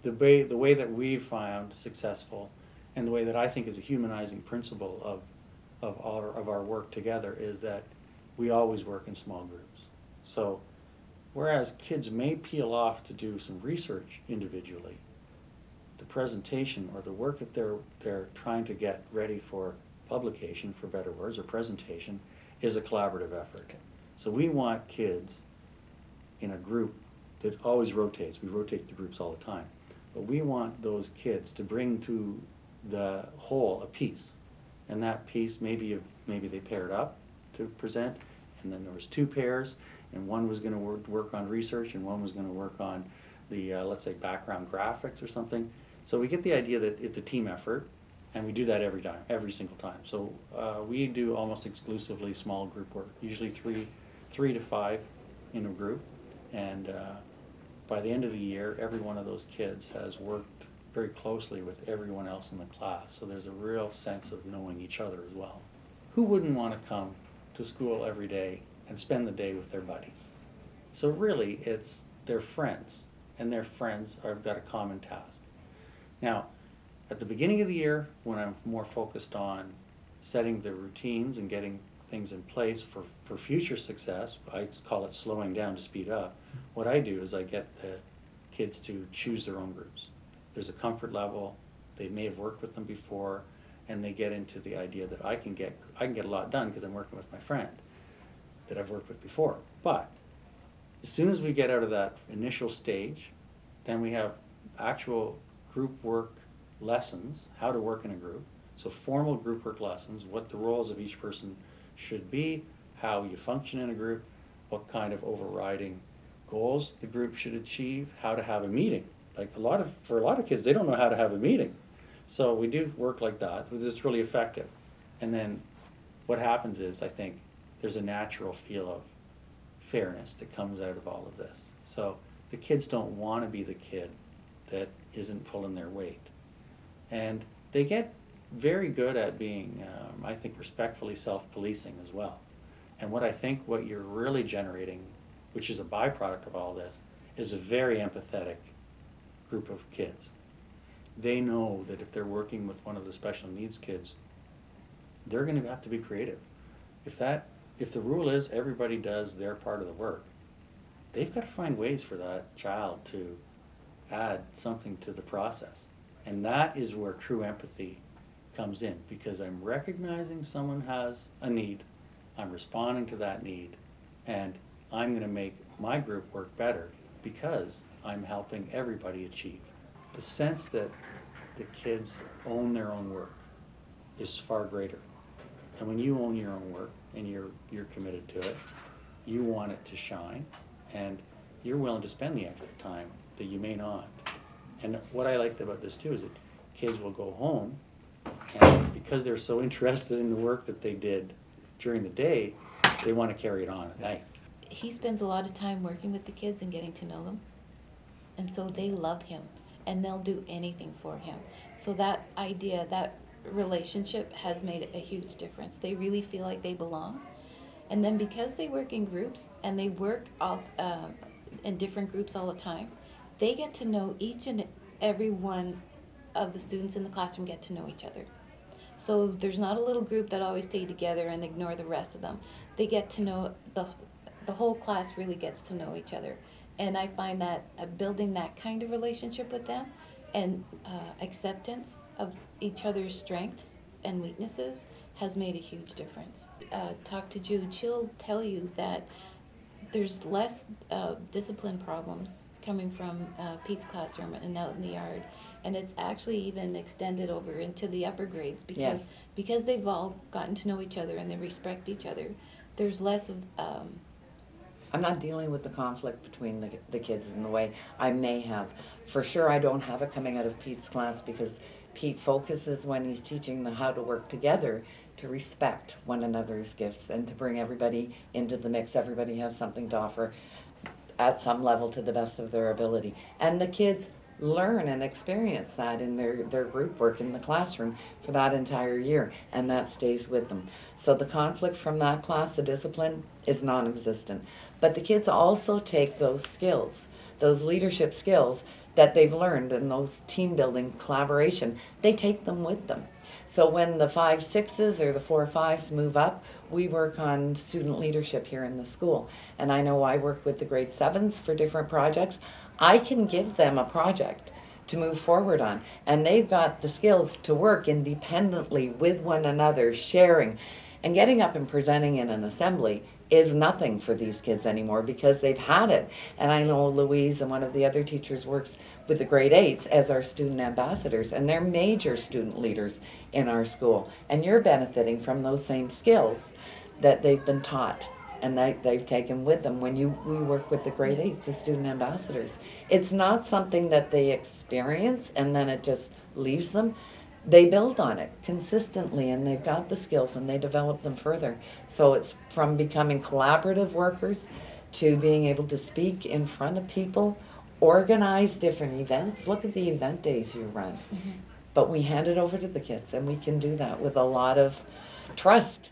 the way that we've found successful, and the way that I think is a humanizing principle of our work together, is that we always work in small groups. So whereas kids may peel off to do some research individually, the presentation or the work that they're trying to get ready for publication, for better words, or presentation, is a collaborative effort. So we want kids in a group that always rotates. We rotate the groups all the time. But we want those kids to bring to the whole a piece. And that piece, maybe they paired up to present, and then there was two pairs, and one was going to work on research, and one was going to work on the, let's say, background graphics or something. So we get the idea that it's a team effort, and we do that every time, every single time. So we do almost exclusively small group work, usually three to five in a group, and by the end of the year, every one of those kids has worked very closely with everyone else in the class. So there's a real sense of knowing each other as well. Who wouldn't want to come to school every day and spend the day with their buddies? So really, it's their friends, and their friends have got a common task. Now, at the beginning of the year, when I'm more focused on setting the routines and getting things in place for future success, I call it slowing down to speed up. What I do is I get the kids to choose their own groups. There's a comfort level, they may have worked with them before, and they get into the idea that I can get a lot done because I'm working with my friend that I've worked with before. But as soon as we get out of that initial stage, then we have actual group work lessons, how to work in a group. So formal group work lessons, what the roles of each person should be, how you function in a group, what kind of overriding goals the group should achieve, how to have a meeting. Like for a lot of kids, they don't know how to have a meeting. So we do work like that, because it's really effective. And then what happens is, I think, there's a natural feel of fairness that comes out of all of this. So the kids don't want to be the kid that isn't pulling their weight. And they get very good at being, I think, respectfully self-policing as well. And what you're really generating, which is a byproduct of all this, is a very empathetic group of kids. They know that if they're working with one of the special needs kids, they're going to have to be creative. If the rule is everybody does their part of the work, they've got to find ways for that child to add something to the process. And that is where true empathy comes in, because I'm recognizing someone has a need, I'm responding to that need, and I'm going to make my group work better because I'm helping everybody achieve. The sense that the kids own their own work is far greater. And when you own your own work and you're committed to it, you want it to shine, and you're willing to spend the extra time that you may not. And what I liked about this too is that kids will go home, and because they're so interested in the work that they did during the day, they want to carry it on at night. He spends a lot of time working with the kids and getting to know them. And so they love him, and they'll do anything for him. So that idea, that relationship has made a huge difference. They really feel like they belong. And then because they work in groups, and they work all, in different groups all the time, they get to know each and every one of the students in the classroom get to know each other. So there's not a little group that always stay together and ignore the rest of them. They get to know, the whole class really gets to know each other. And I find that building that kind of relationship with them, and acceptance of each other's strengths and weaknesses, has made a huge difference. Talk to Jude, she'll tell you that there's less discipline problems coming from Pete's classroom and out in the yard. And it's actually even extended over into the upper grades, because they've all gotten to know each other and they respect each other. There's less of... I'm not dealing with the conflict between the kids in the way I may have. For sure, I don't have it coming out of Pete's class, because Pete focuses, when he's teaching them how to work together, to respect one another's gifts and to bring everybody into the mix. Everybody has something to offer at some level to the best of their ability. And the kids learn and experience that in their group work in the classroom for that entire year, and that stays with them. So the conflict from that class, the discipline, is non-existent. But the kids also take those skills, those leadership skills, that they've learned in those team building collaboration, they take them with them. So when the 5-6s or the 4-5s move up, we work on student leadership here in the school. And I know I work with the grade 7s for different projects. I can give them a project to move forward on, and they've got the skills to work independently with one another, sharing. And getting up and presenting in an assembly is nothing for these kids anymore because they've had it. And I know Louise and one of the other teachers works with the grade 8s as our student ambassadors, and they're major student leaders in our school. And you're benefiting from those same skills that they've been taught and they've taken with them when we work with the grade 8s as student ambassadors. It's not something that they experience and then it just leaves them. They build on it consistently, and they've got the skills and they develop them further. So it's from becoming collaborative workers to being able to speak in front of people, organize different events. Look at the event days you run. But we hand it over to the kids, and we can do that with a lot of trust.